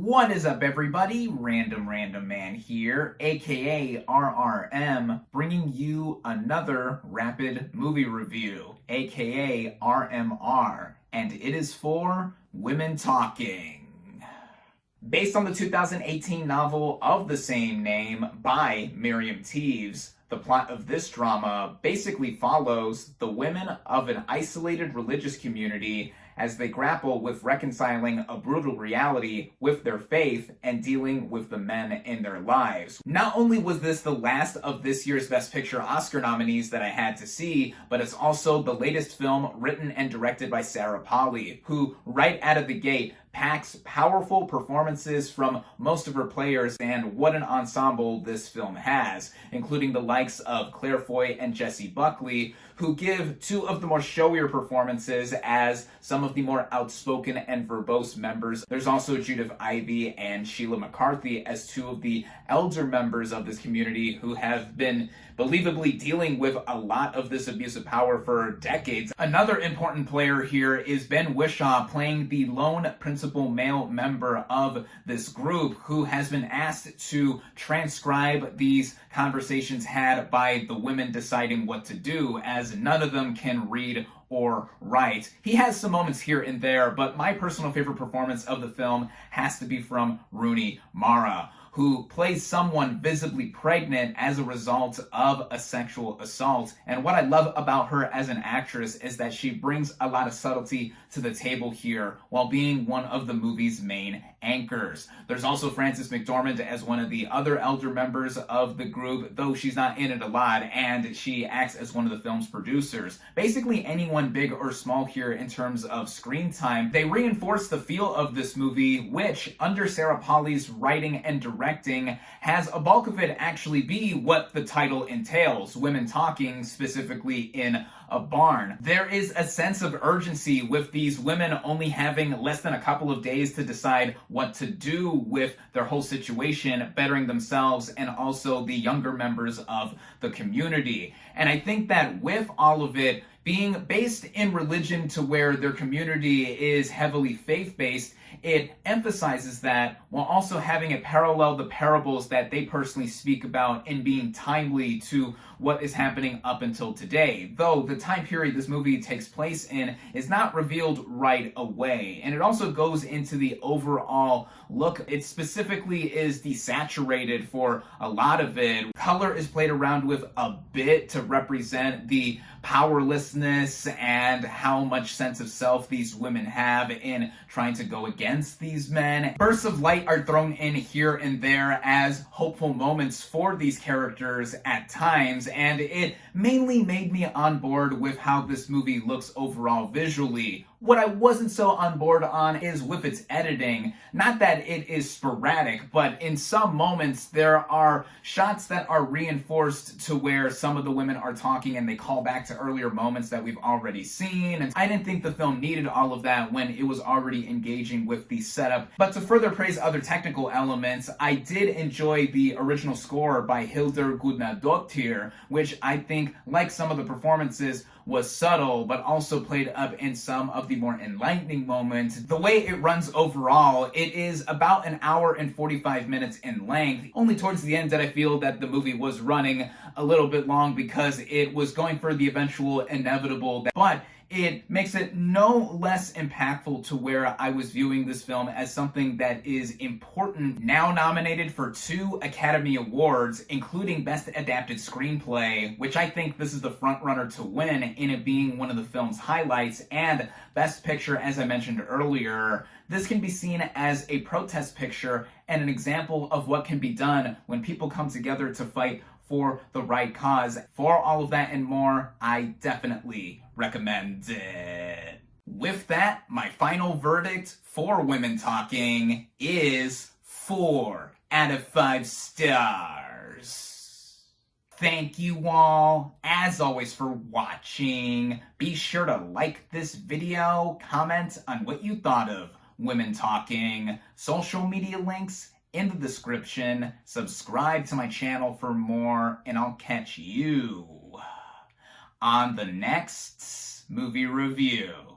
What is up, everybody? Random Random Man here, aka RRM, bringing you another rapid movie review, aka RMR, and it is for Women Talking. Based on the 2018 novel of the same name by Miriam Teeves, the plot of this drama basically follows the women of an isolated religious community as they grapple with reconciling a brutal reality with their faith and dealing with the men in their lives. Not only was this the last of this year's Best Picture Oscar nominees that I had to see, but it's also the latest film written and directed by Sarah Polley, who right out of the gate packs powerful performances from most of her players, and what an ensemble this film has, including the likes of Claire Foy and Jessie Buckley, who give two of the more showier performances as some of the more outspoken and verbose members. There's also Judith Ivey and Sheila McCarthy as two of the elder members of this community who have been believably dealing with a lot of this abuse of power for decades. Another important player here is Ben Whishaw, playing the lone principal male member of this group, who has been asked to transcribe these conversations had by the women deciding what to do, as none of them can read or write. He has some moments here and there, but my personal favorite performance of the film has to be from Rooney Mara, who plays someone visibly pregnant as a result of a sexual assault. And what I love about her as an actress is that she brings a lot of subtlety to the table here while being one of the movie's main anchors. There's also Frances McDormand as one of the other elder members of the group, though she's not in it a lot, and she acts as one of the film's producers. Basically anyone big or small here in terms of screen time. They reinforce the feel of this movie, which, under Sarah Polley's writing and directing, has a bulk of it actually be what the title entails: women talking, specifically in a barn. There is a sense of urgency with these women only having less than a couple of days to decide what to do with their whole situation, bettering themselves and also the younger members of the community. And I think that with all of it being based in religion to where their community is heavily faith-based, it emphasizes that while also having it parallel the parables that they personally speak about in being timely to what is happening up until today. Though the time period this movie takes place in is not revealed right away. And it also goes into the overall look. It specifically is desaturated for a lot of it. Color is played around with a bit to represent the powerlessness and how much sense of self these women have in trying to go against these men. Bursts of light are thrown in here and there as hopeful moments for these characters at times, and it mainly made me on board with how this movie looks overall visually. What I wasn't so on board on is with its editing. Not that it is sporadic, but in some moments there are shots that are reinforced to where some of the women are talking and they call back to earlier moments that we've already seen. And I didn't think the film needed all of that when it was already engaging with the setup. But to further praise other technical elements, I did enjoy the original score by Hildur Gudnadottir, which I think, like some of the performances, was subtle, but also played up in some of the more enlightening moments. The way it runs overall, it is about an hour and 45 minutes in length. Only towards the end did I feel that the movie was running a little bit long because it was going for the eventual inevitable, but it makes it no less impactful to where I was viewing this film as something that is important. Now nominated for 2 Academy Awards, including Best Adapted Screenplay, which I think this is the frontrunner to win, in it being one of the film's highlights, and Best Picture, as I mentioned earlier. This can be seen as a protest picture and an example of what can be done when people come together to fight for the right cause. For all of that and more, I definitely recommend it. With that, my final verdict for Women Talking is 4 out of 5 stars. Thank you all, as always, for watching. Be sure to like this video, comment on what you thought of Women Talking, social media links in the description, subscribe to my channel for more, and I'll catch you on the next movie review.